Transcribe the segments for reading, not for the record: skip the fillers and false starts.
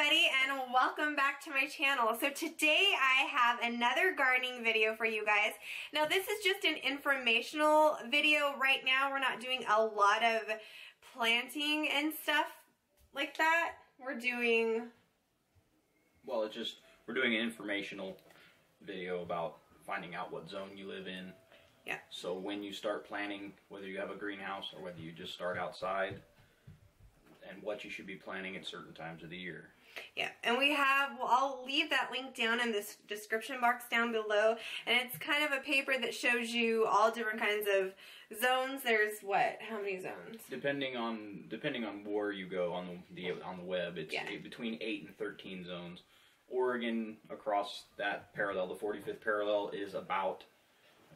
everybody, and welcome back to my channel. So today I have another gardening video for you guys. Now this is just an informational video. Right now we're not doing a lot of planting and stuff like that. We're doing... Well, it's just, we're doing an informational video about finding out what zone you live in. Yeah. So when you start planting, whether you have a greenhouse or whether you just start outside, and what you should be planting at certain times of the year. Yeah, and we have, well, I'll leave that link down in this description box down below, and it's kind of a paper that shows you all different kinds of zones. There's what? How many zones? Depending on where you go on the web, it's between 8 and 13 zones. Oregon, across that parallel, the 45th parallel, is about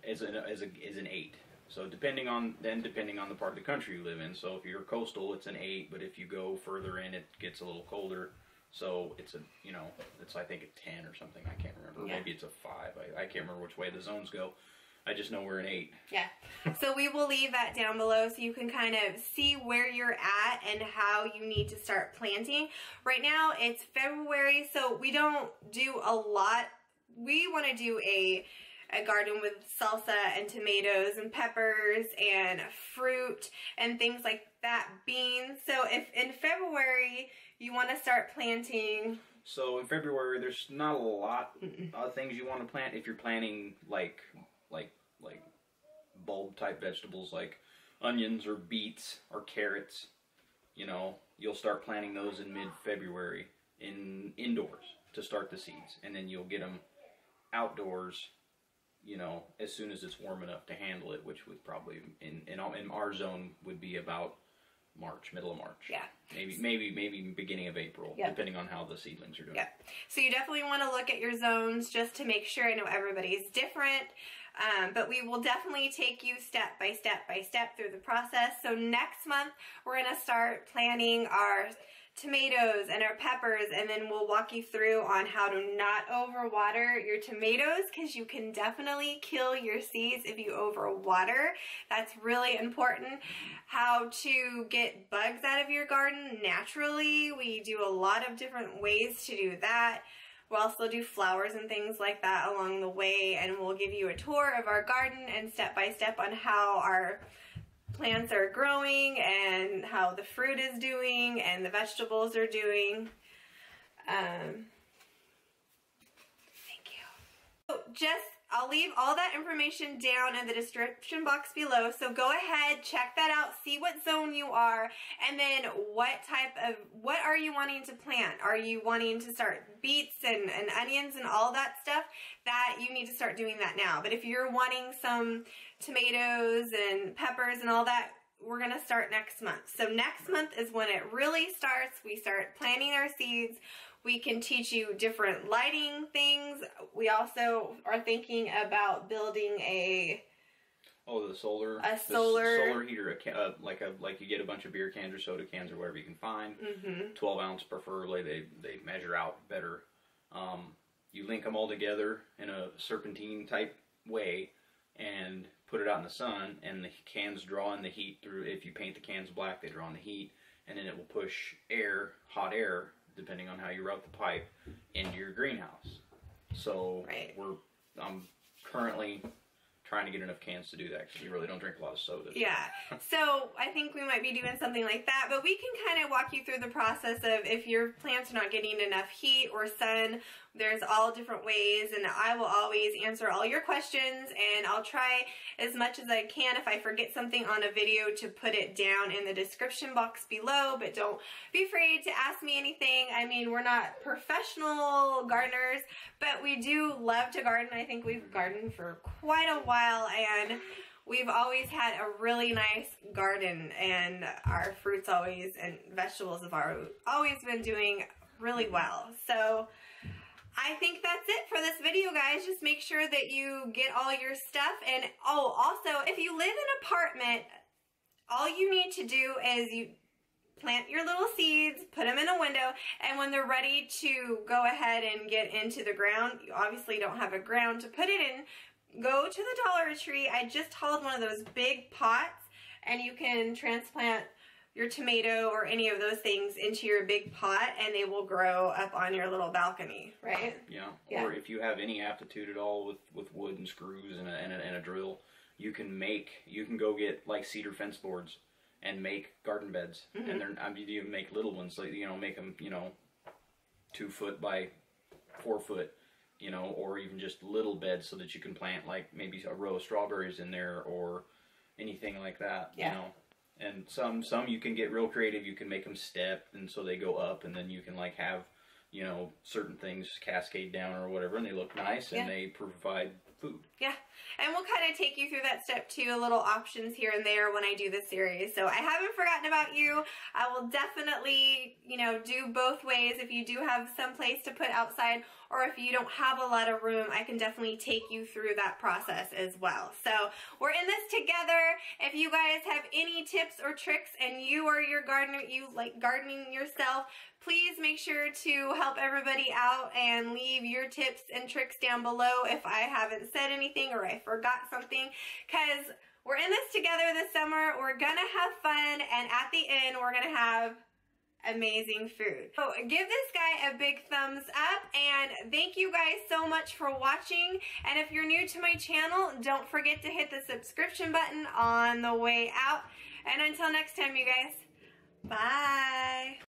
is an 8. So depending on the part of the country you live in. So if you're coastal, it's an 8, but if you go further in, it gets a little colder. So it's it's I think a 10 or something. I can't remember. Yeah. Maybe it's a 5. I can't remember which way the zones go. I just know we're an 8. Yeah. So we will leave that down below so you can kind of see where you're at and how you need to start planting. Right now it's February, so we don't do a lot. We want to do a garden with salsa and tomatoes and peppers and fruit and things like that, beans. So if in February you want to start planting... So in February there's not a lot of things you want to plant if you're planting like bulb type vegetables like onions or beets or carrots. You know, you'll start planting those in mid-February indoors to start the seeds, and then you'll get them outdoors, you know, as soon as it's warm enough to handle it, which would probably in our zone would be about March, middle of March. Yeah. Maybe beginning of April, depending on how the seedlings are doing. Yeah. So you definitely want to look at your zones just to make sure. I know everybody's different, but we will definitely take you step by step by step through the process. So next month we're going to start planting our tomatoes and our peppers, and then we'll walk you through on how to not overwater your tomatoes, because you can definitely kill your seeds if you overwater. That's really important. How to get bugs out of your garden naturally. We do a lot of different ways to do that. We'll also do flowers and things like that along the way, and we'll give you a tour of our garden and step by step on how our plants are growing and how the fruit is doing and the vegetables are doing. Thank you. So I'll leave all that information down in the description box below. So go ahead, check that out, see what zone you are, and then what are you wanting to plant? Are you wanting to start beets and onions and all that stuff? That you need to start doing that now. But if you're wanting some tomatoes and peppers and all that, we're going to start next month. So next month is when it really starts. We start planting our seeds. We can teach you different lighting things. We also are thinking about building a solar heater, like you get a bunch of beer cans or soda cans or whatever you can find. 12 ounce preferably. They measure out better. You link them all together in a serpentine type way and put it out in the sun, and the cans draw in the heat through. If you paint the cans black, they draw in the heat, and then it will push hot air, depending on how you route the pipe, into your greenhouse. So I'm currently trying to get enough cans to do that, because you really don't drink a lot of soda. Yeah, so I think we might be doing something like that, but we can kind of walk you through the process of if your plants are not getting enough heat or sun. There's all different ways, and I will always answer all your questions, and I'll try as much as I can if I forget something on a video to put it down in the description box below, but don't be afraid to ask me anything. I mean, we're not professional gardeners, but we do love to garden. I think we've gardened for quite a while, and we've always had a really nice garden, and our fruits and vegetables have always been doing really well. So I think that's it for this video, guys. Just make sure that you get all your stuff. And also, if you live in an apartment, all you need to do is you plant your little seeds, put them in a window, and when they're ready to go ahead and get into the ground, you obviously don't have a ground to put it in, go to the Dollar Tree. I just hauled one of those big pots, and you can transplant your tomato or any of those things into your big pot, and they will grow up on your little balcony, right? Yeah. Or if you have any aptitude at all with wood and screws and a drill, you can go get like cedar fence boards and make garden beds. And you make little ones, like, you know, make them, you know, 2 foot by 4 foot, you know, or even just little beds so that you can plant like maybe a row of strawberries in there or anything like that, you know. And some you can get real creative. You can make them step, and so they go up, and then you can like have, you know, certain things cascade down or whatever, and they look nice, and they provide food. Yeah, and we'll kind of take you through that step too, little options here and there when I do this series. So I haven't forgotten about you. I will definitely, you know, do both ways. If you do have some place to put outside, or if you don't have a lot of room, I can definitely take you through that process as well. So we're in this together. If you guys have any tips or tricks and you are your gardener, you like gardening yourself, please make sure to help everybody out and leave your tips and tricks down below if I haven't said anything or I forgot something, because we're in this together this summer. We're gonna have fun, and at the end we're gonna have amazing food. So give this guy a big thumbs up, and thank you guys so much for watching. And if you're new to my channel, don't forget to hit the subscription button on the way out. And until next time, you guys, bye.